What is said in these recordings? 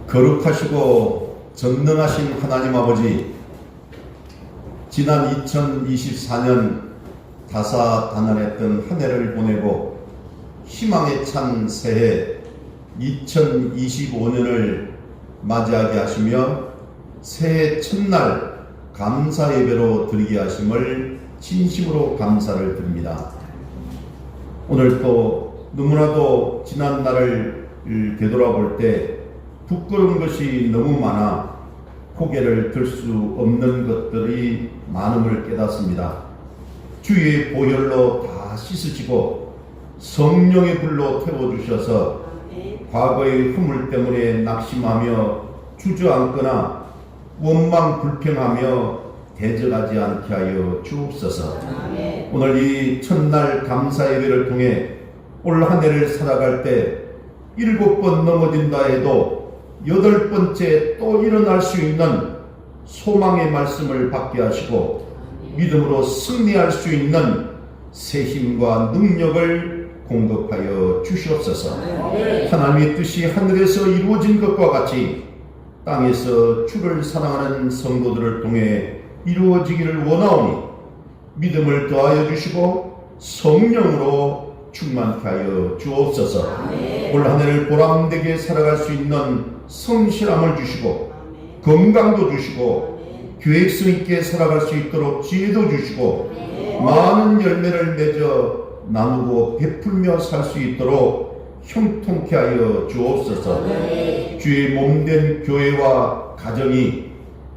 거룩하시고 전능하신 하나님 아버지, 지난 2024년 다사다난했던 한 해를 보내고 희망에 찬 새해 2025년을 맞이하게 하시며 새해 첫날 감사 예배로 드리게 하심을 진심으로 감사를 드립니다. 오늘 또 너무나도 지난 날을 되돌아볼 때 부끄러운 것이 너무 많아 고개를 들 수 없는 것들이 많음을 깨닫습니다. 주의 보혈로 다 씻으시고 성령의 불로 태워주셔서 과거의 허물 때문에 낙심하며 주저앉거나 원망 불평하며 대적하지 않게 하여 주옵소서. 오늘 이 첫날 감사 예배를 통해 올 한 해를 살아갈 때 7번 넘어진다 해도 8번째 또 일어날 수 있는 소망의 말씀을 받게 하시고 믿음으로 승리할 수 있는 새 힘과 능력을 공급하여 주시옵소서. 하나님의 뜻이 하늘에서 이루어진 것과 같이 땅에서 주를 사랑하는 성도들을 통해 이루어지기를 원하오니 믿음을 더하여 주시고 성령으로 충만케 하여 주옵소서. 올 한 해를 보람되게 살아갈 수 있는 성실함을 주시고 건강도 주시고 계획성 있게 살아갈 수 있도록 지혜도 주시고 많은 열매를 맺어 나누고 베풀며 살 수 있도록 형통케 하여 주옵소서. 주의 몸된 교회와 가정이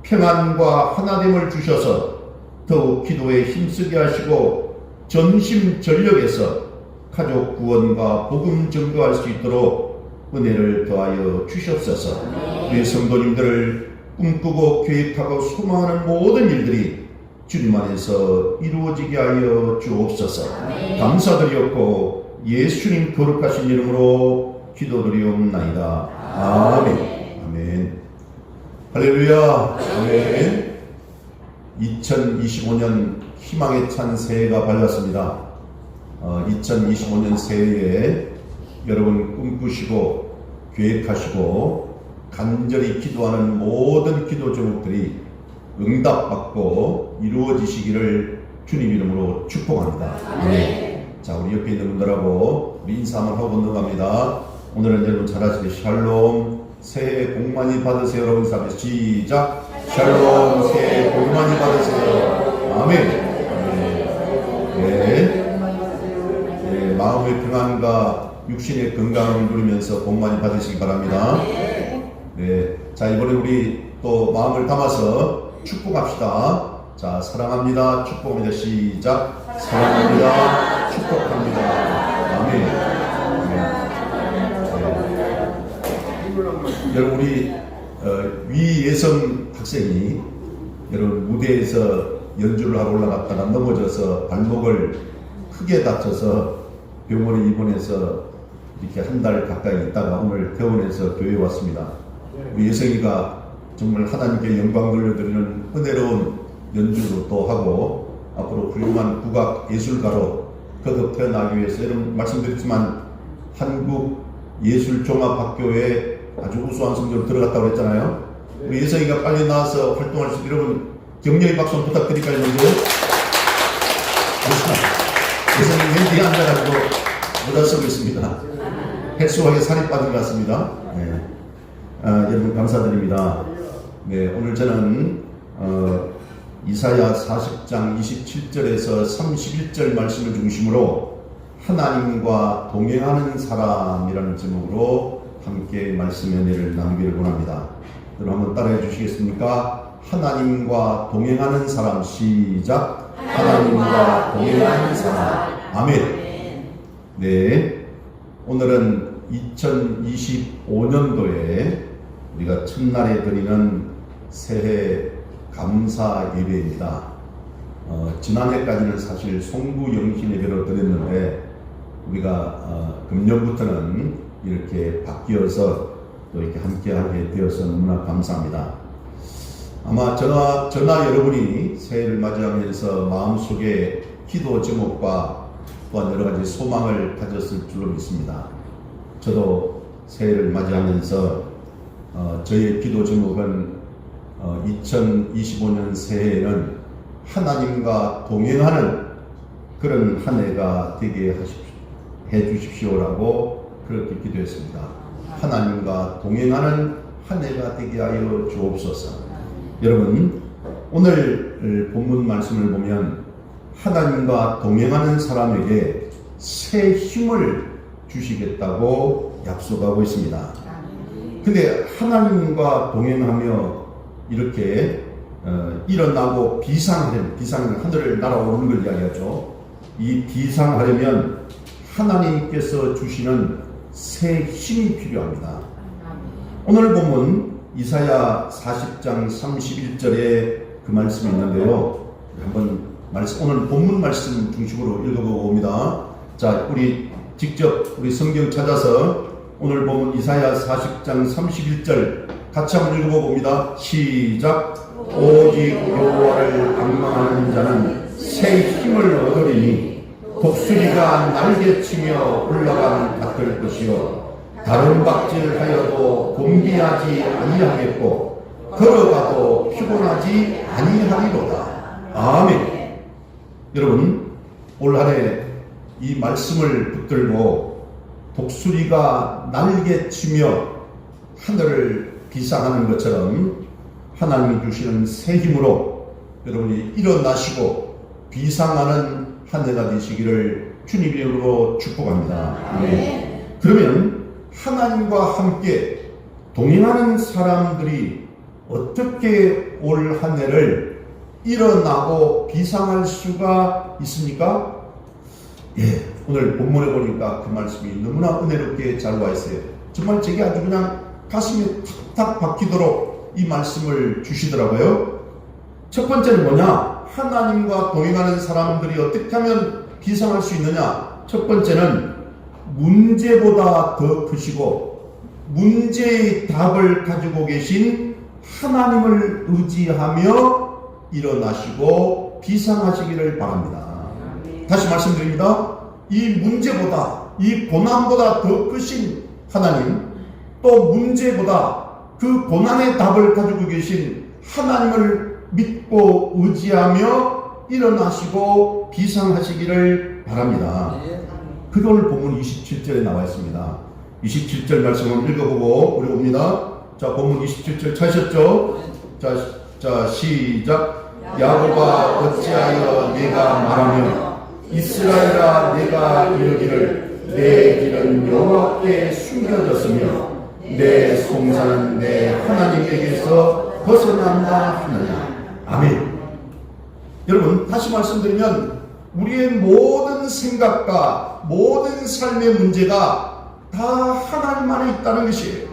평안과 하나됨을 주셔서 더욱 기도에 힘쓰게 하시고 전심전력에서 가족 구원과 복음 전도할 수 있도록 은혜를 더하여 주시옵소서. 우리 성도님들을 꿈꾸고 계획하고 소망하는 모든 일들이 주님 안에서 이루어지게 하여 주옵소서. 감사드리옵고 예수님 거룩하신 이름으로 기도드리옵나이다. 아멘. 아멘. 할렐루야. 아멘. 2025년 희망에 찬 새해가 밝았습니다. 2025년 새해에 여러분 꿈꾸시고 계획하시고 간절히 기도하는 모든 기도 제목들이 응답받고 이루어지시기를 주님 이름으로 축복합니다. 네. 자, 우리 옆에 있는 분들하고 인사 한번 하고 건너갑니다. 오늘은 여러분 잘 아시듯이 샬롬, 새해 복 많이 받으세요. 여러분 인사합니다. 시작. 샬롬, 새해 복 많이 받으세요. 아멘. 네. 네. 마음의 평안과 육신의 건강을 누리면서 복 많이 받으시기 바랍니다. 네. 자, 이번에 우리 또 마음을 담아서 축복합시다. 자, 사랑합니다. 축복합니다. 시작. 사랑합니다. 축복합니다. 아멘. 네. 여러분, 우리 위예성 학생이 여러분 무대에서 연주를 하러 올라갔다가 넘어져서 발목을 크게 다쳐서 병원에 입원해서 이렇게 한 달 가까이 있다가 오늘 퇴원해서 교회에 왔습니다. 우리 예성이가 정말 하나님께 영광 돌려드리는 은혜로운 연주도 또 하고 앞으로 훌륭한 국악 예술가로 거듭 태어나기 위해서 여러분 말씀드렸지만 한국 예술종합학교에 아주 우수한 성적으로 들어갔다고 했잖아요. 우리 예성이가 빨리 나와서 활동할 수 있도록 여러분 격려의 박수 한번 부탁드릴까요? 먼저 예성이 맨 뒤에 앉아가지고 모자 쓰고 있습니다. 헬스하게 살이 빠진 것 같습니다. 네. 여러분 감사드립니다. 네, 오늘 저는 이사야 40장 27절에서 31절 말씀을 중심으로 하나님과 동행하는 사람이라는 제목으로 함께 말씀 연회를 나누기를 원합니다. 여러분 한번 따라해 주시겠습니까? 하나님과 동행하는 사람. 시작. 하나님과 동행하는 사람. 아멘. 네, 오늘은 2025년도에 우리가 첫날에 드리는 새해 감사 예배입니다. 지난해까지는 사실 송구 영신 예배로 드렸는데 우리가 금년부터는 이렇게 바뀌어서 또 이렇게 함께하게 되어서 너무나 감사합니다. 아마 저나 여러분이 새해를 맞이하면서 마음속에 기도 제목과 또한 여러 가지 소망을 가졌을 줄로 믿습니다. 저도 새해를 맞이하면서 저의 기도 제목은 2025년 새해에는 하나님과 동행하는 그런 한 해가 되게 해 주십시오라고 그렇게 기도했습니다. 하나님과 동행하는 한 해가 되게 하여 주옵소서. 여러분, 오늘 본문 말씀을 보면 하나님과 동행하는 사람에게 새 힘을 주시겠다고 약속하고 있습니다. 근데 하나님과 동행하며 이렇게 일어나고 비상하려면, 비상은 하늘을 날아오르는 걸 이야기하죠. 이 비상하려면 하나님께서 주시는 새 힘이 필요합니다. 오늘 보면 이사야 40장 31절에 그 말씀이 있는데요. 한번 오늘 본문 말씀 중심으로 읽어보고 옵니다. 자, 우리 직접 우리 성경 찾아서 오늘 보면 이사야 40장 31절 같이 한번 읽어보고 옵니다. 시작. 오직 여호와를 앙망하는 자는 새 힘을 얻으리니 독수리가 날개치며 올라가는 같을 것이요 다른 박질하여도 곤비하지 아니하겠고 걸어가도 피곤하지 아니하리로다. 아멘. 여러분, 올 한해 이 말씀을 붙들고 독수리가 날개치며 하늘을 비상하는 것처럼 하나님이 주시는 새 힘으로 여러분이 일어나시고 비상하는 한 해가 되시기를 주님 이름으로 축복합니다. 아멘. 그러면 하나님과 함께 동행하는 사람들이 어떻게 올 한 해를 일어나고 비상할 수가 있습니까? 예, 오늘 본문에 보니까 그 말씀이 너무나 은혜롭게 잘 와 있어요. 정말 제게 아주 그냥 가슴이 탁탁 박히도록 이 말씀을 주시더라고요. 첫 번째는 뭐냐? 하나님과 동행하는 사람들이 어떻게 하면 비상할 수 있느냐? 첫 번째는 문제보다 더 크시고 문제의 답을 가지고 계신 하나님을 의지하며 일어나시고 비상하시기를 바랍니다. 다시 말씀드립니다. 이 문제보다, 이 고난보다 더 크신 하나님, 또 문제보다 그 고난의 답을 가지고 계신 하나님을 믿고 의지하며 일어나시고 비상하시기를 바랍니다. 그게 오늘 본문 27절에 나와 있습니다. 27절 말씀을 읽어보고 우리 옵니다. 자, 본문 27절 찾으셨죠? 자, 시작. 야곱아 어찌하여 내가 말하며 이스라엘아 내가 이르기를 내 길은 여호와께 숨겨졌으며 내 송사는 내 하나님에게서 벗어난다 하느냐. 아멘. 여러분, 다시 말씀드리면 우리의 모든 생각과 모든 삶의 문제가 다 하나님 안에 있다는 것이에요.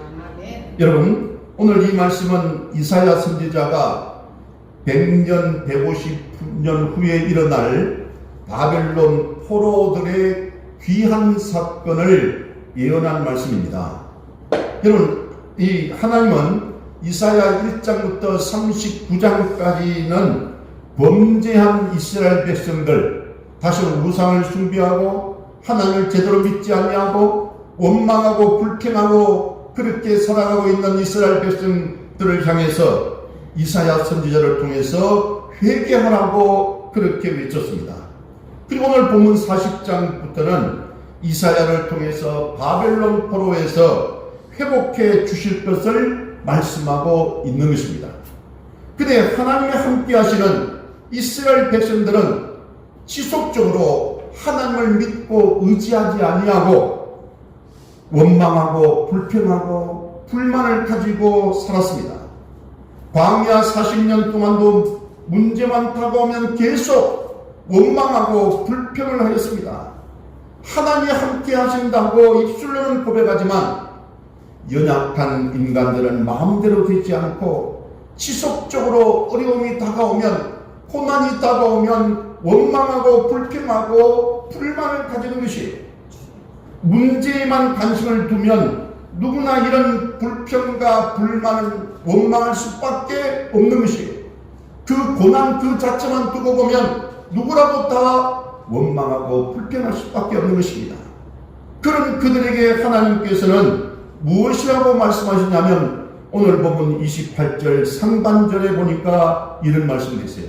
여러분, 오늘 이 말씀은 이사야 선지자가 100년, 150년 후에 일어날 바벨론 포로들의 귀한 사건을 예언한 말씀입니다. 여러분, 이 하나님은 이사야 1장부터 39장까지는 범죄한 이스라엘 백성들, 다시는 우상을 숭배하고 하나님을 제대로 믿지 아니하고 원망하고 불평하고 그렇게 살아가고 있는 이스라엘 백성들을 향해서 이사야 선지자를 통해서 회개하라고 그렇게 외쳤습니다. 그리고 오늘 본문 40장부터는 이사야를 통해서 바벨론 포로에서 회복해 주실 것을 말씀하고 있는 것입니다. 근데 하나님이 함께 하시는 이스라엘 백성들은 지속적으로 하나님을 믿고 의지하지 아니하고 원망하고 불평하고 불만을 가지고 살았습니다. 광야 40년 동안도 문제만 다가오면 계속 원망하고 불평을 하였습니다. 하나님이 함께 하신다고 입술로는 고백하지만 연약한 인간들은 마음대로 되지 않고 지속적으로 어려움이 다가오면, 고난이 다가오면 원망하고 불평하고 불만을 가지는 것이, 문제에만 관심을 두면 누구나 이런 불평과 불만을 원망할 수밖에 없는 것이, 그 고난 그 자체만 두고 보면 누구라도 다 원망하고 불평할 수밖에 없는 것입니다. 그런 그들에게 하나님께서는 무엇이라고 말씀하시냐면 오늘 본문 28절 상반절에 보니까 이런 말씀이 있어요.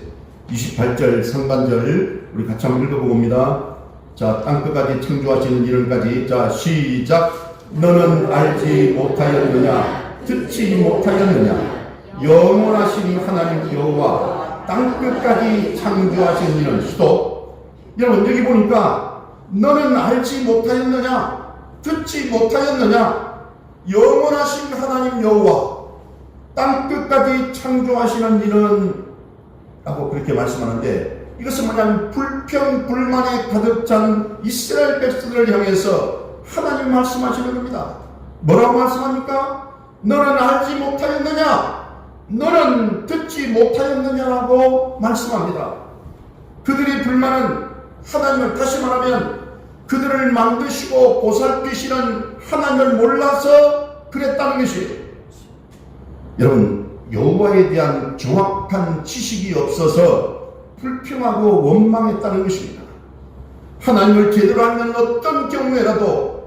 28절 상반절 우리 같이 한번 읽어봅니다. 자, 땅끝까지 창조하시는 이름까지. 자, 시작. 너는 알지 못하였느냐, 듣지 못하였느냐, 영원하신 하나님 여호와 땅끝까지 창조하신 이는 수도. 여러분, 여기 보니까 너는 알지 못하였느냐, 듣지 못하였느냐, 영원하신 하나님 여호와 땅끝까지 창조하시는 이는 라고 그렇게 말씀하는데, 이것은 뭐냐면 불평 불만에 가득 찬 이스라엘 백성들을 향해서 하나님 말씀하시는 겁니다. 뭐라고 말씀합니까? 너는 알지 못하였느냐, 너는 듣지 못하였느냐라고 말씀합니다. 그들의 불만은 하나님을, 다시 말하면 그들을 만드시고 보살피시는 하나님을 몰라서 그랬다는 것이에요. 여러분, 여호와에 대한 정확한 지식이 없어서 불평하고 원망했다는 것입니다. 하나님을 제대로 알면 어떤 경우에라도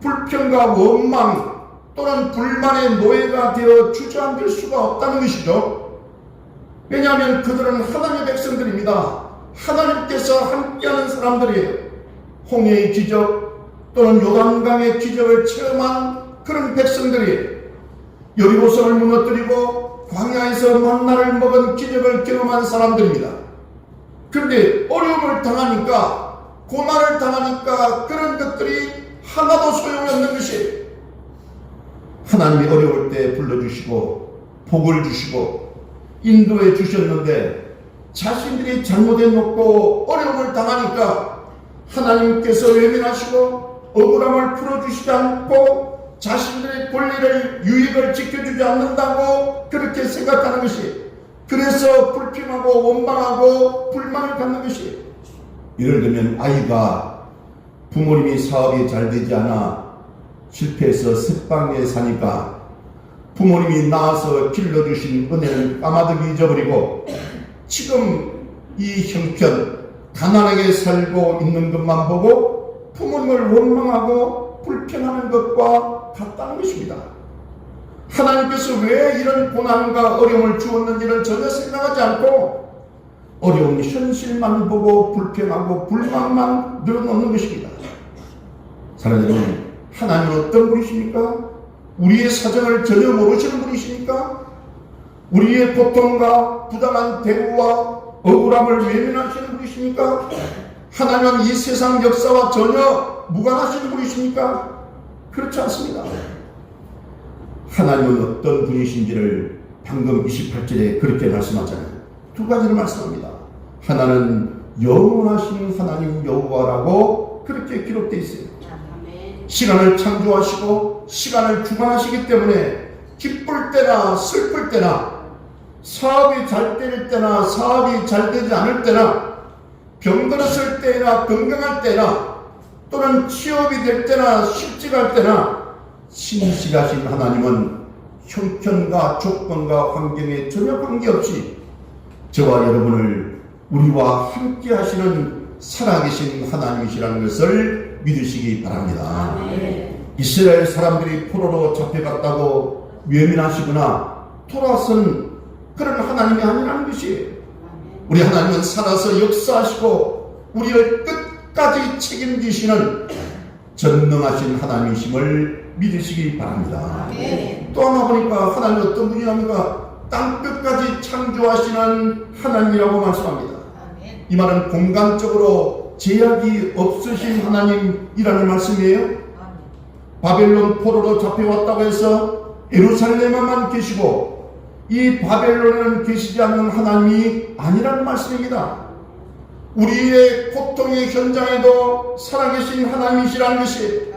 불평과 원망 또는 불만의 노예가 되어 주저앉을 수가 없다는 것이죠. 왜냐하면 그들은 하나님의 백성들입니다. 하나님께서 함께하는 사람들이에요. 홍해의 기적 또는 요단강의 기적을 체험한 그런 백성들이에요. 여리고성을 무너뜨리고 광야에서 만나를 먹은 기적을 경험한 사람들입니다. 그런데 어려움을 당하니까, 고난을 당하니까 그런 것들이 하나도 소용이 없는 것이, 하나님이 어려울 때 불러주시고 복을 주시고 인도해 주셨는데 자신들이 잘못해놓고 어려움을 당하니까 하나님께서 외면하시고 억울함을 풀어주시지 않고 자신들의 권리를, 유익을 지켜주지 않는다고 그렇게 생각하는 것이, 그래서 불평하고 원망하고 불만을 갖는 것이. 예를 들면 아이가 부모님이 사업이 잘 되지 않아 실패해서 새방에 사니까 부모님이 낳아서 길러주신 은혜를 까마득히 잊어버리고 지금 이 형편 가난하게 살고 있는 것만 보고 부모님을 원망하고 불평하는 것과 같다는 것입니다. 하나님께서 왜 이런 고난과 어려움을 주었는지는 전혀 생각하지 않고 어려운 현실만 보고 불평하고 불만만 늘어놓는 것입니다. 사랑하는 여러분, 하나님은 어떤 분이십니까? 우리의 사정을 전혀 모르시는 분이십니까? 우리의 고통과 부당한 대우와 억울함을 외면하시는 분이십니까? 하나님은 이 세상 역사와 전혀 무관하신 분이십니까? 그렇지 않습니다. 하나님은 어떤 분이신지를 방금 28절에 그렇게 말씀하잖아요. 두 가지를 말씀합니다. 하나는 영원하신 하나님 여호와라고 그렇게 기록되어 있어요. 시간을 창조하시고 시간을 주관하시기 때문에 기쁠 때나 슬플 때나, 사업이 잘 될 때나 사업이 잘 되지 않을 때나, 병들었을 때나 건강할 때나, 또는 취업이 될 때나 실직할 때나, 신실하신 하나님은 형편과 조건과 환경에 전혀 관계없이 저와 여러분을 우리와 함께 하시는 살아계신 하나님이시라는 것을 믿으시기 바랍니다. 이스라엘 사람들이 포로로 잡혀갔다고 외면하시거나 돌아선 그런 하나님이 아니라는 것이에요. 우리 하나님은 살아서 역사하시고 우리를 끝까지 책임지시는 전능하신 하나님이심을 믿으시기 바랍니다. 또 하나 보니까 하나님이 어떤 분이냐면 땅끝까지 창조하시는 하나님이라고 말씀합니다. 이 말은 공간적으로 제약이 없으신 하나님이라는 말씀이에요. 바벨론 포로로 잡혀왔다고 해서 예루살렘에만 계시고 이 바벨론에는 계시지 않는 하나님이 아니라는 말씀입니다. 우리의 고통의 현장에도 살아계신 하나님이시라는 것이,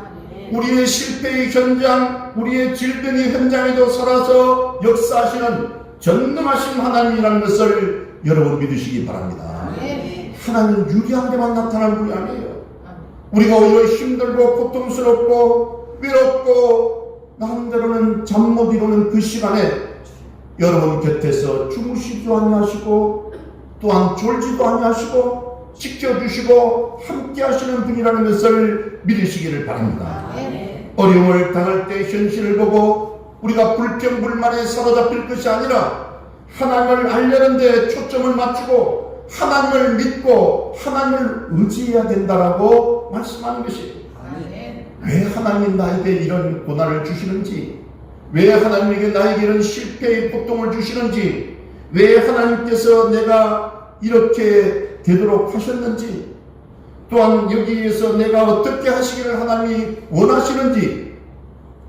우리의 실패의 현장, 우리의 질병의 현장에도 살아서 역사하시는 전능하신 하나님이라는 것을 여러분 믿으시기 바랍니다. 하나님은 유리한 데만 나타나는 분이 아니에요. 우리가 오히려 힘들고 고통스럽고 외롭고 나름대로는 잠 못 이루는 그 시간에 여러분 곁에서 주무시지도 아니하시고 또한 졸지도 아니하시고 지켜주시고 함께 하시는 분이라는 것을 믿으시기를 바랍니다. 어려움을 당할 때 현실을 보고 우리가 불평불만에 사로잡힐 것이 아니라 하나님을 알려는 데 초점을 맞추고 하나님을 믿고 하나님을 의지해야 된다라고 말씀하는 것이에요. 왜 하나님이 나에게 이런 고난을 주시는지, 왜 하나님에게 나에게 이런 실패의 고통을 주시는지, 왜 하나님께서 내가 이렇게 되도록 하셨는지, 또한 여기에서 내가 어떻게 하시기를 하나님이 원하시는지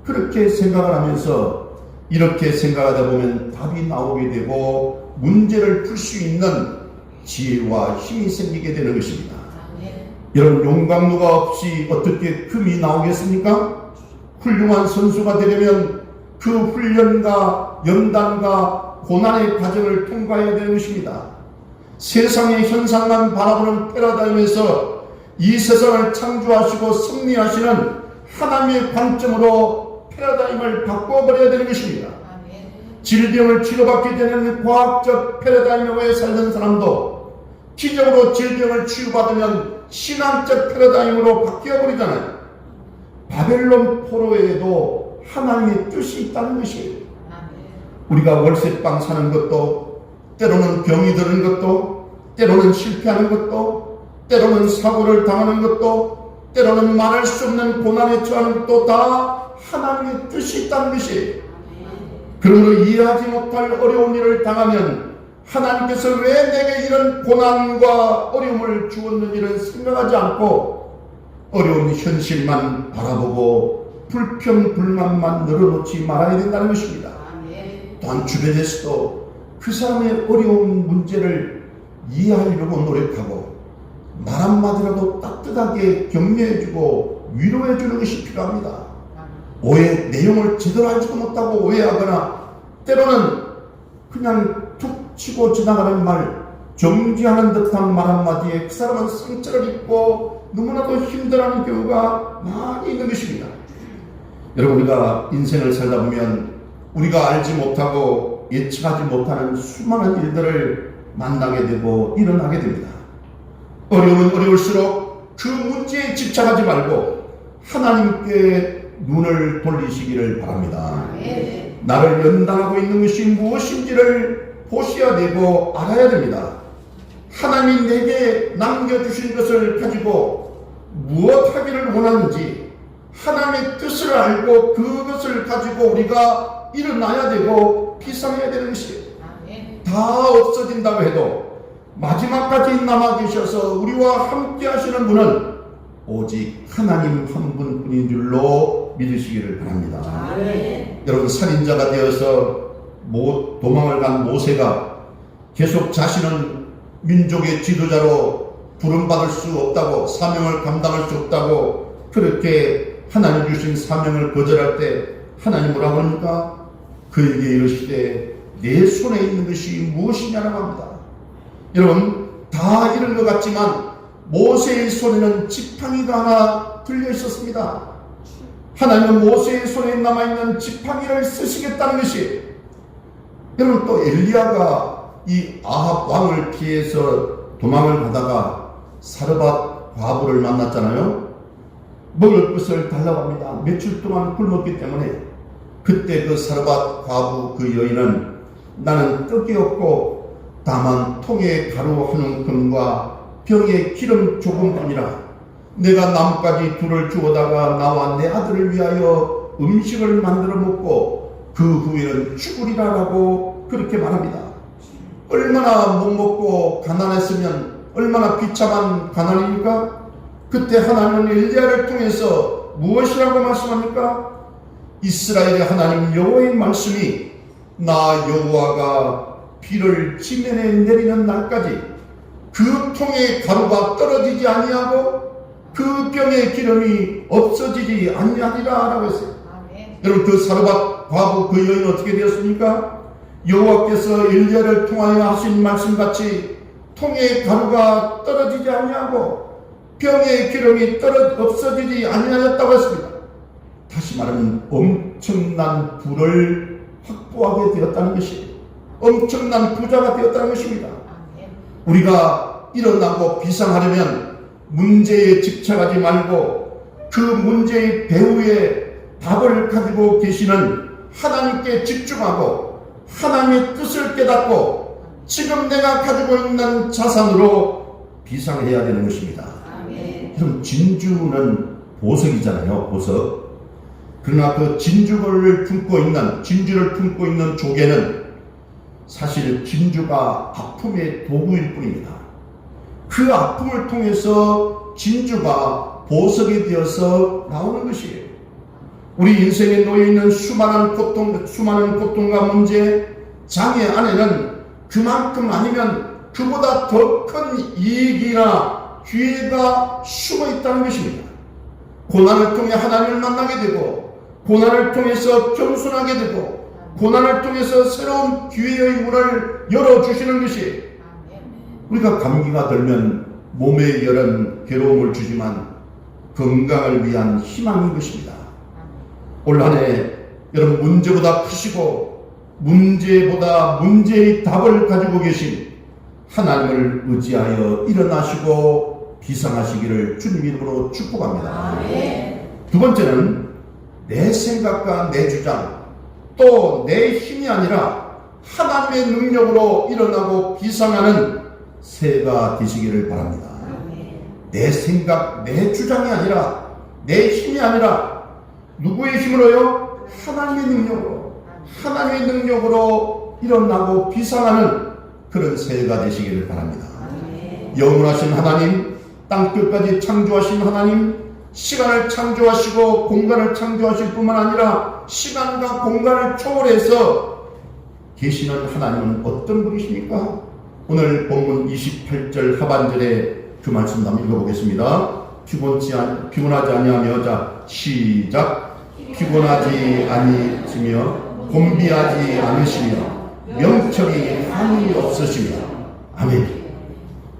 그렇게 생각을 하면서 이렇게 생각하다 보면 답이 나오게 되고 문제를 풀 수 있는 지혜와 힘이 생기게 되는 것입니다. 여러분, 용광로가 없이 어떻게 금이 나오겠습니까? 훌륭한 선수가 되려면 그 훈련과 연단과 고난의 과정을 통과해야 되는 것입니다. 세상의 현상만 바라보는 패러다임에서 이 세상을 창조하시고 섭리하시는 하나님의 관점으로 패러다임을 바꿔버려야 되는 것입니다. 질병을 치료받게 되는 과학적 패러다임에 살던 사람도 기적으로 질병을 치유받으면 신앙적 패러다임으로 바뀌어버리잖아요. 바벨론 포로에도 하나님의 뜻이 있다는 것이에요. 우리가 월세방 사는 것도, 때로는 병이 드는 것도, 때로는 실패하는 것도, 때로는 사고를 당하는 것도, 때로는 말할 수 없는 고난에 처하는 것도 다 하나님의 뜻이 있다는 것이에요. 그러므로 이해하지 못할 어려운 일을 당하면 하나님께서 왜 내게 이런 고난과 어려움을 주었는지를 생각하지 않고 어려운 현실만 바라보고 불평불만만 늘어놓지 말아야 된다는 것입니다. 또한 주변에서도 그 사람의 어려운 문제를 이해하려고 노력하고 말 한마디라도 따뜻하게 격려해주고 위로해주는 것이 필요합니다. 오해 내용을 제대로 알지도 못하고 오해하거나 때로는 그냥 툭 치고 지나가는 말, 정지하는 듯한 말 한마디에 그 사람은 상처를 입고 너무나도 힘들어하는 경우가 많이 있는 것입니다. 여러분, 우리가 인생을 살다 보면 우리가 알지 못하고 예측하지 못하는 수많은 일들을 만나게 되고 일어나게 됩니다. 어려우면 어려울수록 그 문제에 집착하지 말고 하나님께 눈을 돌리시기를 바랍니다. 나를 연단하고 있는 것이 무엇인지를 보셔야 되고 알아야 됩니다. 하나님이 내게 남겨주신 것을 가지고 무엇 하기를 원하는지 하나님의 뜻을 알고 그것을 가지고 우리가 일어나야 되고 비상해야 되는 것이에요. 다 없어진다고 해도 마지막까지 남아 계셔서 우리와 함께 하시는 분은 오직 하나님 한 분뿐인 줄로 믿으시기를 바랍니다. 여러분, 살인자가 되어서 도망을 간 모세가 계속 자신은 민족의 지도자로 부름받을 수 없다고, 사명을 감당할 수 없다고 그렇게 하나님 주신 사명을 거절할 때 하나님 뭐라고 합니까? 그에게 이르시되 내 손에 있는 것이 무엇이냐라고 합니다. 여러분, 다 이런 것 같지만 모세의 손에는 지팡이가 하나 들려 있었습니다. 하나님은 모세의 손에 남아있는 지팡이를 쓰시겠다는 것이, 여러분, 또 엘리야가 이 아합 왕을 피해서 도망을 가다가 사르밧 과부를 만났잖아요. 먹을 것을 달라고 합니다. 며칠 동안 굶었기 때문에. 그때 그 사르밧 과부 그 여인은 나는 떡이 없고 다만 통에 가루 한 움큼과 병에 기름 조금뿐이라 내가 나뭇가지 둘을 주워다가 나와 내 아들을 위하여 음식을 만들어 먹고 그 후에는 죽으리라라고 그렇게 말합니다. 얼마나 못 먹고 가난했으면 얼마나 비참한 가난입니까? 그때 하나님은 엘리야를 통해서 무엇이라고 말씀합니까? 이스라엘의 하나님 여호와의 말씀이 나 여호와가 비를 지면에 내리는 날까지 그 통에 가루가 떨어지지 아니하고 그 병의 기름이 없어지지 아니하리라 라고 했어요. 여러분, 그 사르밧 과부 그 여인은 어떻게 되었습니까? 여호와께서 엘리야를 통하여 하신 말씀같이 통에 가루가 떨어지지 아니하고 병의 기름이 없어지지 아니하였다고 했습니다. 다시 말하면 엄청난 부를 확보하게 되었다는 것이에요. 엄청난 부자가 되었다는 것입니다. 우리가 일어나고 비상하려면 문제에 집착하지 말고 그 문제의 배후에 답을 가지고 계시는 하나님께 집중하고 하나님의 뜻을 깨닫고 지금 내가 가지고 있는 자산으로 비상해야 되는 것입니다. 그럼 진주는 보석이잖아요. 보석. 그러나 그 진주를 품고 있는 조개는 사실 진주가 아픔의 도구일 뿐입니다. 그 아픔을 통해서 진주가 보석이 되어서 나오는 것이에요. 우리 인생에 놓여있는 수많은 고통과 문제, 장애 안에는 그만큼 아니면 그보다 더 큰 이익이나 기회가 숨어 있다는 것입니다. 고난을 통해 하나님을 만나게 되고, 고난을 통해서 겸손하게 되고, 고난을 통해서 새로운 기회의 문을 열어주시는 것이, 우리가 감기가 들면 몸에 여러 괴로움을 주지만 건강을 위한 희망인 것입니다. 올 한 해 여러분 문제보다 크시고 문제보다 문제의 답을 가지고 계신 하나님을 의지하여 일어나시고 비상하시기를 주님 이름으로 축복합니다. 두 번째는 내 생각과 내 주장 또 내 힘이 아니라 하나님의 능력으로 일어나고 비상하는 새해가 되시기를 바랍니다. 내 생각, 내 주장이 아니라, 내 힘이 아니라 누구의 힘으로요? 하나님의 능력으로, 하나님의 능력으로 일어나고 비상하는 그런 새해가 되시기를 바랍니다. 영원하신 하나님, 땅끝까지 창조하신 하나님, 시간을 창조하시고 공간을 창조하실 뿐만 아니라 시간과 공간을 초월해서 계시는 하나님은 어떤 분이십니까? 오늘 본문 28절 하반절에 그 말씀 한번 읽어보겠습니다. 피곤하지 아니하며, 자 시작. 피곤하지 아니시며 곤비하지 않으시며 명철이 한이 없으시며. 아멘.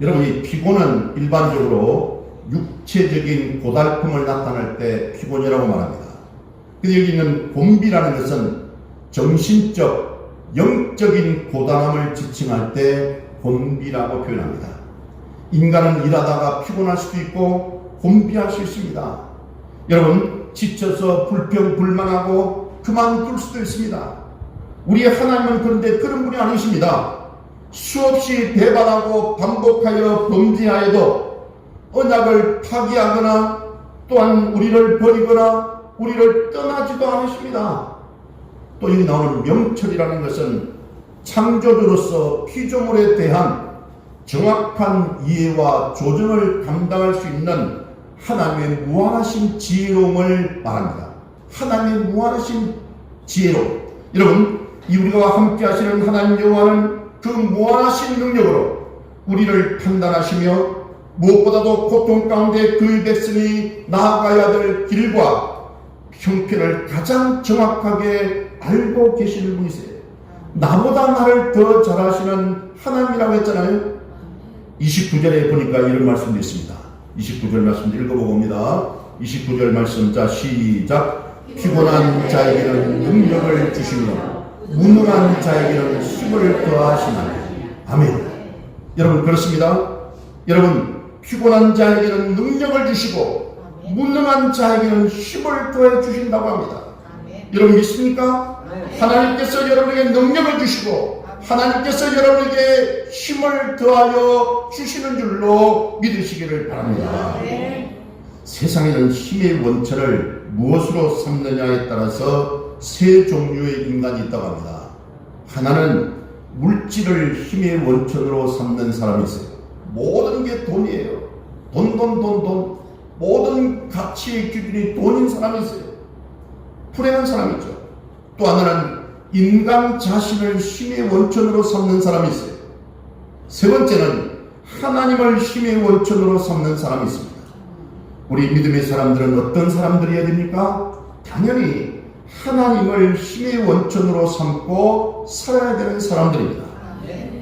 여러분, 이 피곤은 일반적으로 육체적인 고달픔을 나타낼 때 피곤이라고 말합니다. 근데 여기 있는 곤비라는 것은 정신적, 영적인 고단함을 지칭할 때 곤비라고 표현합니다. 인간은 일하다가 피곤할 수도 있고 곤비할 수 있습니다. 여러분, 지쳐서 불평불만하고 그만둘 수도 있습니다. 우리 하나님은 그런데 그런 분이 아니십니다. 수없이 배반하고 반복하여 범죄하여도 언약을 파기하거나 또한 우리를 버리거나 우리를 떠나지도 않으십니다. 또 여기 나오는 명철이라는 것은 창조주로서 피조물에 대한 정확한 이해와 조정을 감당할 수 있는 하나님의 무한하신 지혜로움을 말합니다. 하나님의 무한하신 지혜로움. 여러분, 이 우리가 함께 하시는 하나님 여호와는 그 무한하신 능력으로 우리를 판단하시며 무엇보다도 고통 가운데 그의 백성이 나아가야 될 길과 형편을 가장 정확하게 알고 계시는 분이세요. 나보다 나를 더 잘하시는 하나님이라고 했잖아요. 29절에 보니까 이런 말씀도 있습니다. 29절 말씀 읽어보고 옵니다. 29절 말씀, 자 시작. 피곤한 자에게는 능력을 주시며 무능한 자에게는 힘을 더하시나니. 아멘. 여러분, 그렇습니다. 여러분, 피곤한 자에게는 능력을 주시고 무능한 자에게는 힘을 더해 주신다고 합니다. 여러분 믿습니까? 하나님께서 여러분에게 능력을 주시고 하나님께서 여러분에게 힘을 더하여 주시는 줄로 믿으시기를 바랍니다. 세상에는 힘의 원천을 무엇으로 삼느냐에 따라서 세 종류의 인간이 있다고 합니다. 하나는 물질을 힘의 원천으로 삼는 사람이 있어요. 모든 게 돈이에요. 돈. 모든 가치의 기준이 돈인 사람이 있어요. 불행한 사람이 있죠. 또 하나는 인간 자신을 힘의 원천으로 삼는 사람이 있어요. 세 번째는 하나님을 힘의 원천으로 삼는 사람이 있습니다. 우리 믿음의 사람들은 어떤 사람들이어야 됩니까? 당연히 하나님을 힘의 원천으로 삼고 살아야 되는 사람들입니다.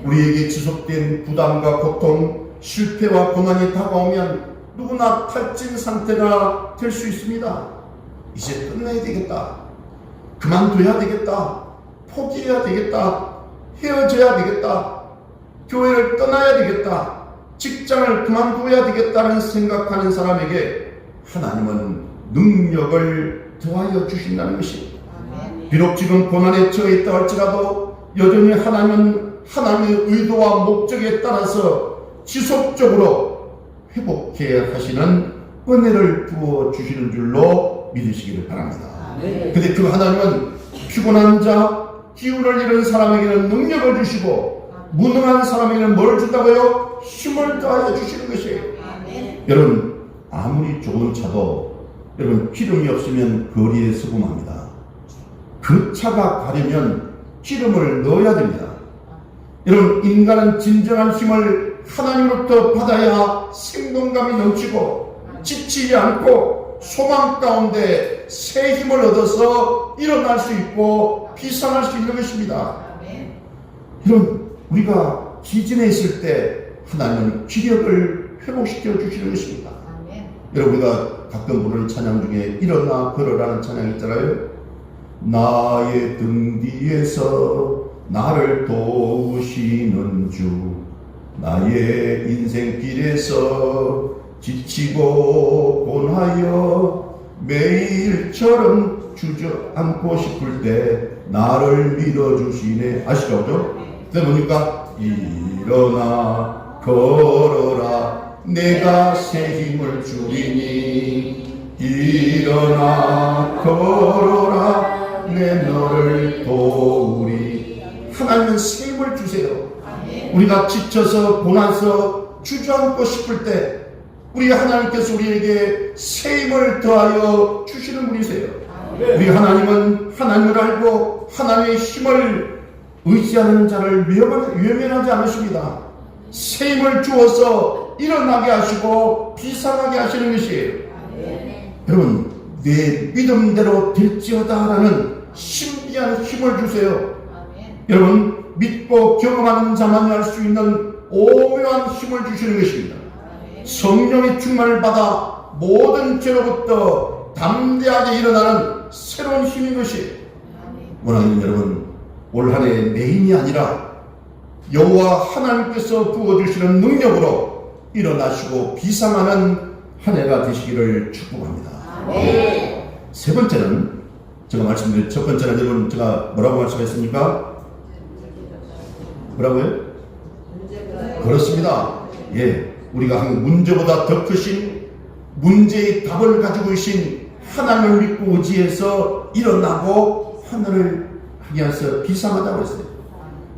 우리에게 지속된 부담과 고통, 실패와 고난이 다가오면 누구나 탈진 상태가 될 수 있습니다. 이제 끝내야 되겠다. 그만둬야 되겠다. 포기해야 되겠다. 헤어져야 되겠다. 교회를 떠나야 되겠다. 직장을 그만둬야 되겠다는 생각하는 사람에게 하나님은 능력을 더하여 주신다는 것입니다. 비록 지금 고난에 처해 있다 할지라도 여전히 하나님은 하나님의 의도와 목적에 따라서 지속적으로 회복해 하시는 은혜를 부어 주시는 줄로 믿으시기를 바랍니다. 근데 그 하나님은 피곤한 자, 기운을 잃은 사람에게는 능력을 주시고 무능한 사람에게는 뭘 준다고요? 힘을 더하여 주시는 것이에요. 여러분, 아무리 좋은 차도 여러분 기름이 없으면 거리에 서금합니다. 그 차가 가려면 기름을 넣어야 됩니다. 여러분, 인간은 진정한 힘을 하나님으로부터 받아야 생동감이 넘치고 지치지 않고 소망 가운데 새 힘을 얻어서 일어날 수 있고 비상할 수 있는 것입니다. 여러분, 우리가 기진에 있을 때 하나님은 기력을 회복시켜 주시는 것입니다. 여러분, 우리가 가끔 부르는 찬양 중에 일어나 걸어라는 찬양이 있잖아요. 나의 등 뒤에서 나를 도우시는 주, 나의 인생길에서 지치고 곤하여 매일처럼 주저앉고 싶을 때 나를 믿어주시네. 아시죠? 그때 보니까 일어나 걸어라 내가 새 힘을 주리니, 일어나 걸어라 내 너를 도우리. 하나님은 새 힘을 주세요. 우리가 지쳐서 고나서 주저앉고 싶을 때 우리 하나님께서 우리에게 새 힘을 더하여 주시는 분이세요. 우리 하나님은 하나님을 알고 하나님의 힘을 의지하는 자를 외면하지 않으십니다. 새 힘을 주어서 일어나게 하시고 비상하게 하시는 것이에요. 여러분, 내 믿음대로 될지어다라는 신비한 힘을 주세요. 여러분, 믿고 경험하는 자만이 할 수 있는 오묘한 힘을 주시는 것입니다. 성령의 충만을 받아 모든 죄로부터 담대하게 일어나는 새로운 힘인 것이에요. 원하는 여러분, 올 한 해 내 힘이 아니라 여호와 하나님께서 부어주시는 능력으로 일어나시고 비상하는 한 해가 되시기를 축복합니다. 세 번째는, 제가 말씀드린 첫 번째는 여러분 제가 뭐라고 말씀했습니까? 뭐라고요? 그렇습니다. 예, 우리가 한 문제보다 더 크신 문제의 답을 가지고 계신 하나님을 믿고 의지해서 일어나고 하늘을 향해서 비상하다고 했어요.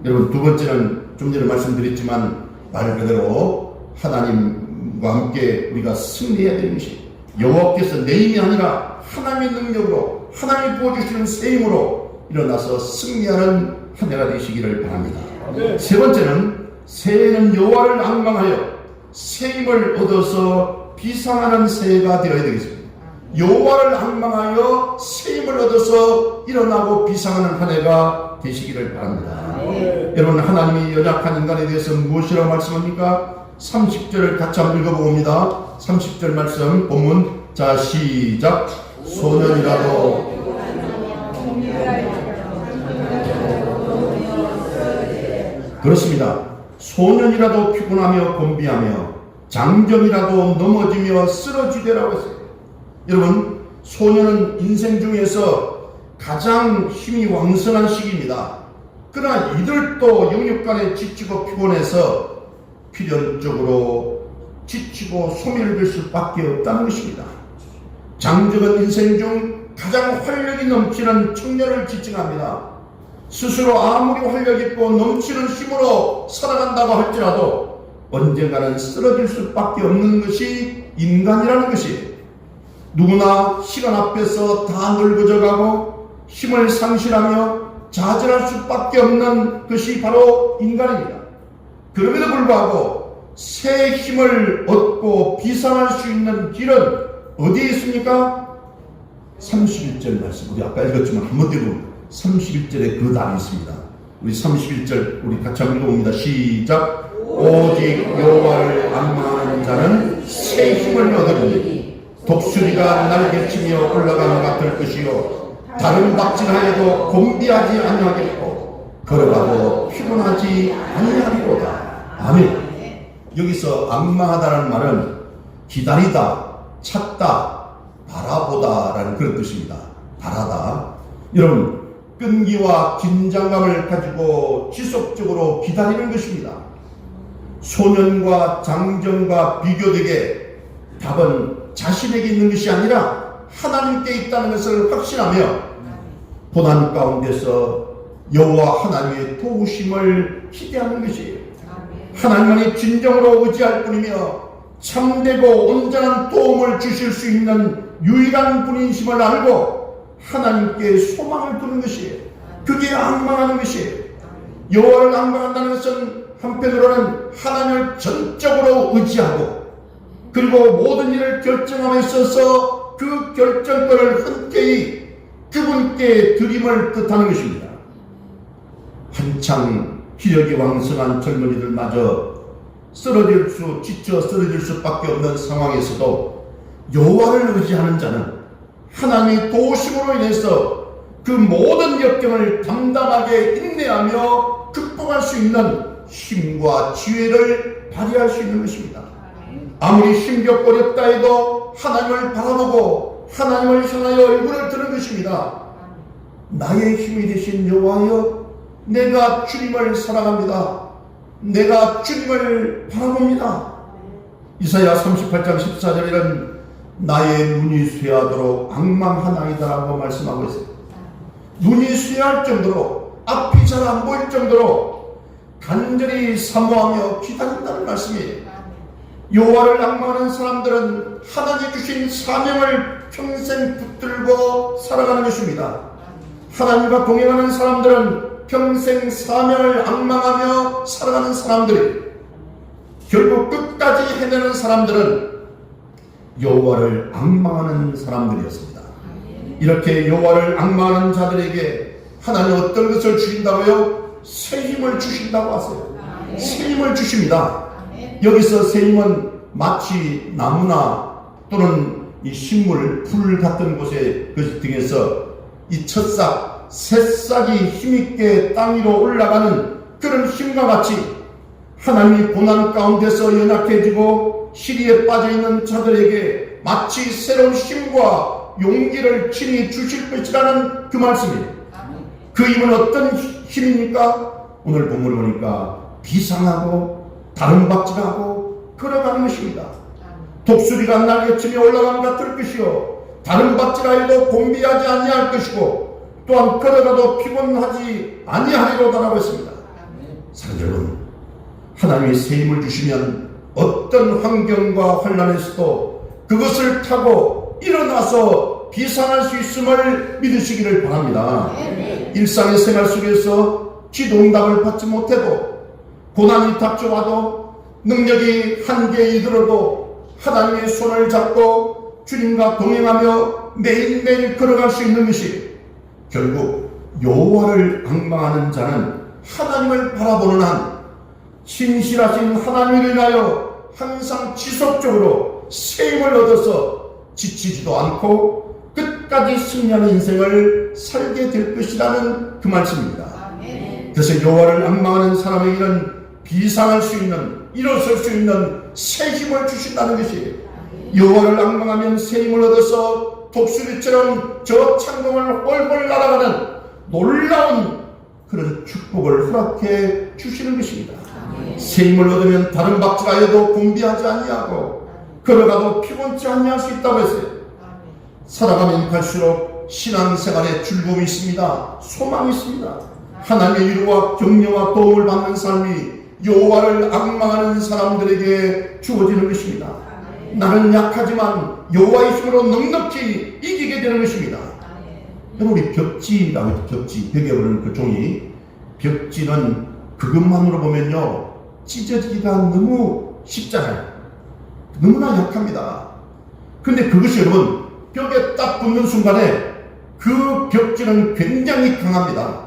여러분, 두 번째는 좀 전에 말씀드렸지만 말 그대로 하나님과 함께 우리가 승리해야 되는 것이, 여호와께서 내 힘이 아니라 하나님의 능력으로 하나님이 부어주시는 새 힘으로 일어나서 승리하는 한 해가 되시기를 바랍니다. 세 번째는, 새해는 여호와를 앙망하여 새 힘을 얻어서 비상하는 새해가 되어야 되겠습니다. 여호와를 앙망하여 새 힘을 얻어서 일어나고 비상하는 한 해가 되시기를 바랍니다. 여러분, 하나님이 연약한 인간에 대해서 무엇이라고 말씀합니까? 30절을 같이 한번 읽어봅니다. 30절 말씀 본문, 자 시작. 소년이라도 그렇습니다. 소년이라도 피곤하며 곤비하며 장정이라도 넘어지며 쓰러지되라고 했어요. 여러분, 소년은 인생 중에서 가장 힘이 왕성한 시기입니다. 그러나 이들도 영육간에 지치고 피곤해서 필연적으로 지치고 소멸될 수밖에 없다는 것입니다. 장정은 인생 중 가장 활력이 넘치는 청년을 지칭합니다. 스스로 아무리 활력 있고 넘치는 힘으로 살아간다고 할지라도 언젠가는 쓰러질 수밖에 없는 것이 인간이라는 것이, 누구나 시간 앞에서 다 늙어져가고 힘을 상실하며 좌절할 수밖에 없는 것이 바로 인간입니다. 그럼에도 불구하고 새 힘을 얻고 비상할 수 있는 길은 어디에 있습니까? 31절 말씀, 우리 아까 읽었지만 한 번 더 31절에 그 답이 있습니다. 우리 31절 우리 같이 한번 읽어봅니다. 시작. 오직 여호와를 앙망하는 자는 새 힘을 얻으리니 독수리가 날개치며 올라가는 것 같을 것이요 다른 박질하여도 곤비하지 아니하겠고 걸어가도 피곤하지 아니하리로다. 아멘. 여기서 앙망하다는 말은 기다리다, 찾다, 바라보다라는 그런 뜻입니다. 바라다. 여러분, 끈기와 긴장감을 가지고 지속적으로 기다리는 것입니다. 소년과 장정과 비교되게 답은 자신에게 있는 것이 아니라 하나님께 있다는 것을 확신하며 고난 가운데서 여호와 하나님의 도우심을 기대하는 것이에요. 하나님만이 진정으로 의지할 뿐이며 참되고 온전한 도움을 주실 수 있는 유일한 분이심을 알고 하나님께 소망을 두는 것이에요. 그게 앙망하는 것이에요. 여호와를 앙망한다는 것은 한편으로는 하나님을 전적으로 의지하고 그리고 모든 일을 결정함에 있어서 그 결정권을 흔쾌히 그분께 드림을 뜻하는 것입니다. 한창 기력이 왕성한 젊은이들마저 지쳐 쓰러질 수밖에 없는 상황에서도 여호와를 의지하는 자는 하나님의 도우심으로 인해서 그 모든 역경을 담담하게 인내하며 극복할 수 있는 힘과 지혜를 발휘할 수 있는 것입니다. 아무리 힘겹고 어렵다 해도 하나님을 바라보고 하나님을 향하여 얼굴을 드는 것입니다. 나의 힘이 되신 여호와여, 내가 주님을 사랑합니다. 내가 주님을 바라봅니다. 이사야 38장 14절에는 나의 눈이 쇠하도록 앙망하나이다 라고 말씀하고 있어요. 눈이 쇠할 정도로, 앞이 잘 안 보일 정도로 간절히 사모하며 기다린다는 말씀이에요. 여호와를 앙망하는 사람들은 하나님 주신 사명을 평생 붙들고 살아가는 것입니다. 하나님과 동행하는 사람들은 평생 사명을 앙망하며 살아가는 사람들이, 결국 끝까지 해내는 사람들은 여호와를 앙망하는 사람들이었습니다. 이렇게 여호와를 앙망하는 자들에게 하나님 어떤 것을 주신다고요? 새 힘을 주신다고 하세요. 새 힘을 주십니다. 여기서 새 힘은 마치 나무나 또는 이 식물, 풀 같은 곳에 그 등에서 이 첫싹, 새싹이 힘있게 땅 위로 올라가는 그런 힘과 같이 하나님이 고난 가운데서 연약해지고 시리에 빠져있는 자들에게 마치 새로운 힘과 용기를 친히 주실 것이라는 그 말씀이에요. 그 힘은 어떤 힘입니까? 오늘 본문을 보니까 비상하고 다름박질하고 걸어가는 것입니다. 독수리가 날개치며 올라가는 것 같을 것이요, 다름박질하여도 곤비하지 아니할 것이고, 또한 걸어가도 피곤하지 아니하리로다라고 했습니다. 사랑하는 여러분, 하나님이 새 힘을 주시면 어떤 환경과 환난에서도 그것을 타고 일어나서 비상할 수 있음을 믿으시기를 바랍니다. 일상의 생활 속에서 기도응답을 받지 못해도, 고난이 닥쳐와도, 능력이 한계에 이르러도 하나님의 손을 잡고 주님과 동행하며 매일매일 걸어갈 수 있는 것이, 결국 여호와를 앙망하는 자는 하나님을 바라보는 한 신실하신 하나님을 인하여 항상 지속적으로 새 힘을 얻어서 지치지도 않고 끝까지 승리하는 인생을 살게 될 것이라는 그 말씀입니다. 그래서 여호와를 앙망하는 사람에게는 비상할 수 있는, 일어설 수 있는 새 힘을 주신다는 것이에요. 여호와를 앙망하면 새 힘을 얻어서 독수리처럼 저 창공을 훨훨 날아가는 놀라운 그런 축복을 허락해 주시는 것입니다. 새 힘을 얻으면 다른 박질하여도 곤비하지 아니하고 걸어가도 피곤치 아니할 수 있다고 했어요. 살아가면 갈수록 신앙생활에 즐거움이 있습니다. 소망이 있습니다. 하나님의 위로와 격려와 도움을 받는 삶이 여호와를 앙망하는 사람들에게 주어지는 것입니다. 나는 약하지만 여호와의 힘으로 넉넉히 이기게 되는 것입니다. 우리 벽지라고 해서 벽지, 벽에 오르는 그 종이, 벽지는 그것만으로 보면요 찢어지기가 너무 쉽잖아요. 너무나 약합니다. 그런데 그것이 여러분 벽에 딱 붙는 순간에 그 벽지는 굉장히 강합니다.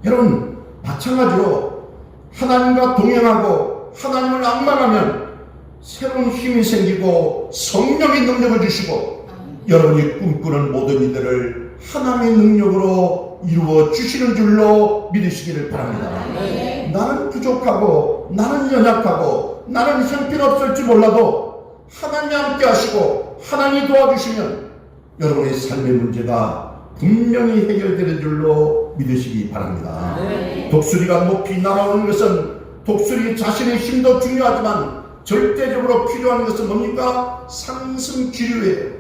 여러분 마찬가지로 하나님과 동행하고 하나님을 앙망하면 새로운 힘이 생기고 성령의 능력을 주시고 여러분이 꿈꾸는 모든 일들을 하나님의 능력으로 이루어 주시는 줄로 믿으시기를 바랍니다. 나는 부족하고 나는 연약하고 나는 형편없을지 몰라도 하나님이 함께 하시고 하나님이 도와주시면 여러분의 삶의 문제가 분명히 해결되는 줄로 믿으시기 바랍니다. 독수리가 높이 날아오는 것은 독수리 자신의 힘도 중요하지만 절대적으로 필요한 것은 뭡니까? 상승 기류예요.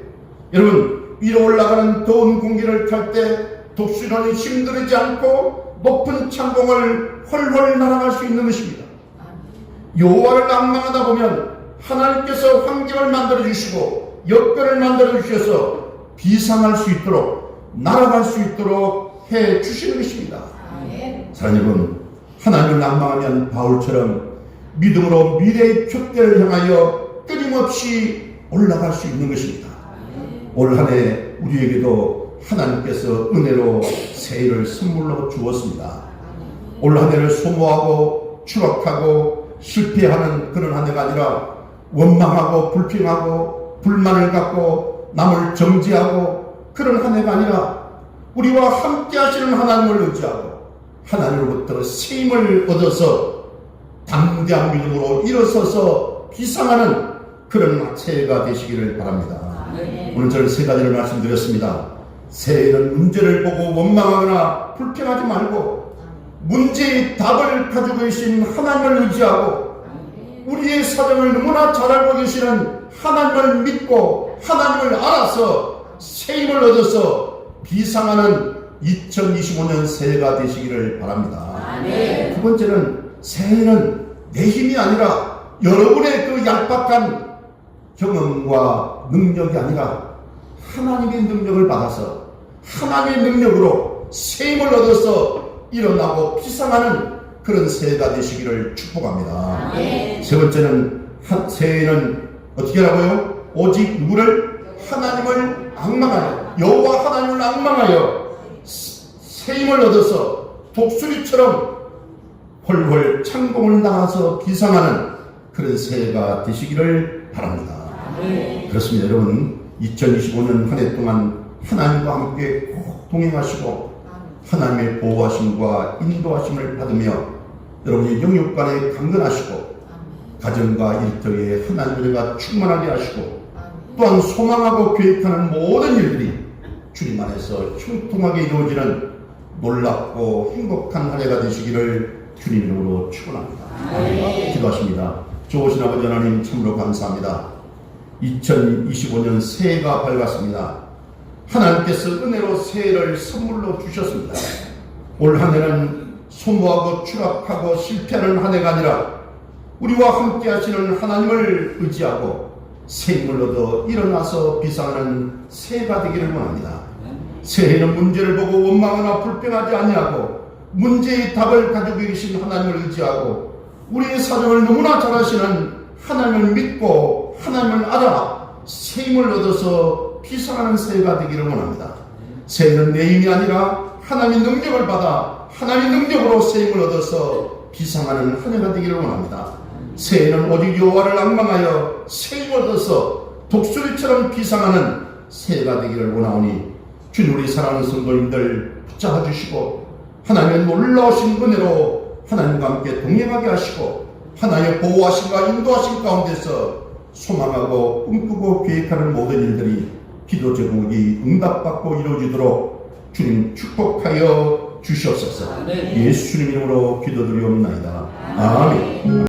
여러분, 위로 올라가는 더운 공기를 탈 때 독수리는 힘들지 않고 높은 창공을 훨훨 날아갈 수 있는 것입니다. 여호와를 낭망하다 보면 하나님께서 환경을 만들어 주시고 여건을 만들어 주셔서 비상할 수 있도록 날아갈 수 있도록 해 주시는 것입니다. 사랑하는 여러분, 하나님을 낭망하면 바울처럼 믿음으로 미래의 촛대를 향하여 끊임없이 올라갈 수 있는 것입니다. 올 한 해 우리에게도 하나님께서 은혜로 새해를 선물로 주었습니다. 올 한 해를 소모하고 추락하고 실패하는 그런 한 해가 아니라 원망하고 불평하고 불만을 갖고 남을 정죄하고 그런 한 해가 아니라 우리와 함께 하시는 하나님을 의지하고 하나님으로부터 새 힘을 얻어서 담대한 믿음으로 일어서서 비상하는 그런 새해가 되시기를 바랍니다. 오늘 저는 세 가지를 말씀드렸습니다. 새해는 문제를 보고 원망하거나 불평하지 말고 문제의 답을 가지고 계신 하나님을 의지하고 우리의 사정을 너무나 잘 알고 계시는 하나님을 믿고 하나님을 알아서 새 힘을 얻어서 비상하는 2025년 새해가 되시기를 바랍니다. 두 번째는 새해는 내 힘이 아니라 여러분의 그 얄팍한 경험과 능력이 아니라 하나님의 능력을 받아서 하나님의 능력으로 새 힘을 얻어서 일어나고 비상하는 그런 새해가 되시기를 축복합니다. 세 번째는 새해는 어떻게 하라고요? 오직 누구를? 하나님을 앙망하여 여호와 하나님을 앙망하여 새 힘을 얻어서 독수리처럼 훨훨 창공을 나가서 비상하는 그런 새해가 되시기를 바랍니다. 그렇습니다. 여러분, 2025년 한 해 동안 하나님과 함께 꼭 동행하시고 하나님의 보호하심과 인도하심을 받으며 여러분의 영육간에 강건하시고 가정과 일터에 하나님의 은혜가 충만하게 하시고 또한 소망하고 계획하는 모든 일들이 주님 안에서 형통하게 이루어지는 놀랍고 행복한 한 해가 되시기를 주님 이름으로 축원합니다. 기도하십니다. 좋으신 아버지 하나님 참으로 감사합니다. 2025년 새해가 밝았습니다. 하나님께서 은혜로 새해를 선물로 주셨습니다. 올 한 해는 소모하고 추락하고 실패하는 한 해가 아니라 우리와 함께 하시는 하나님을 의지하고 새 힘을 얻어 일어나서 비상하는 새해가 되기를 원합니다. 새해는 문제를 보고 원망하거나 불평하지 아니하고 문제의 답을 가지고 계신 하나님을 의지하고 우리의 사정을 너무나 잘 아시는 하나님을 믿고 하나님을 알아 새 힘을 얻어서 비상하는 새해가 되기를 원합니다. 새해는 내 힘이 아니라 하나님의 능력을 받아 하나님의 능력으로 새 힘을 얻어서 비상하는 한 해가 되기를 원합니다. 새해는 오직 여호와를 앙망하여 새 힘을 얻어서 독수리처럼 비상하는 새해가 되기를 원하오니 주님, 우리 사랑하는 성도님들 붙잡아 주시고 하나님의 놀라우신 은혜로 하나님과 함께 동행하게 하시고 하나님의 보호하심과 인도하심 가운데서 소망하고 꿈꾸고 계획하는 모든 일들이 기도 제목이 응답받고 이루어지도록 주님 축복하여 주시옵소서. 예수 주님 이름으로 기도드리옵나이다. 아멘.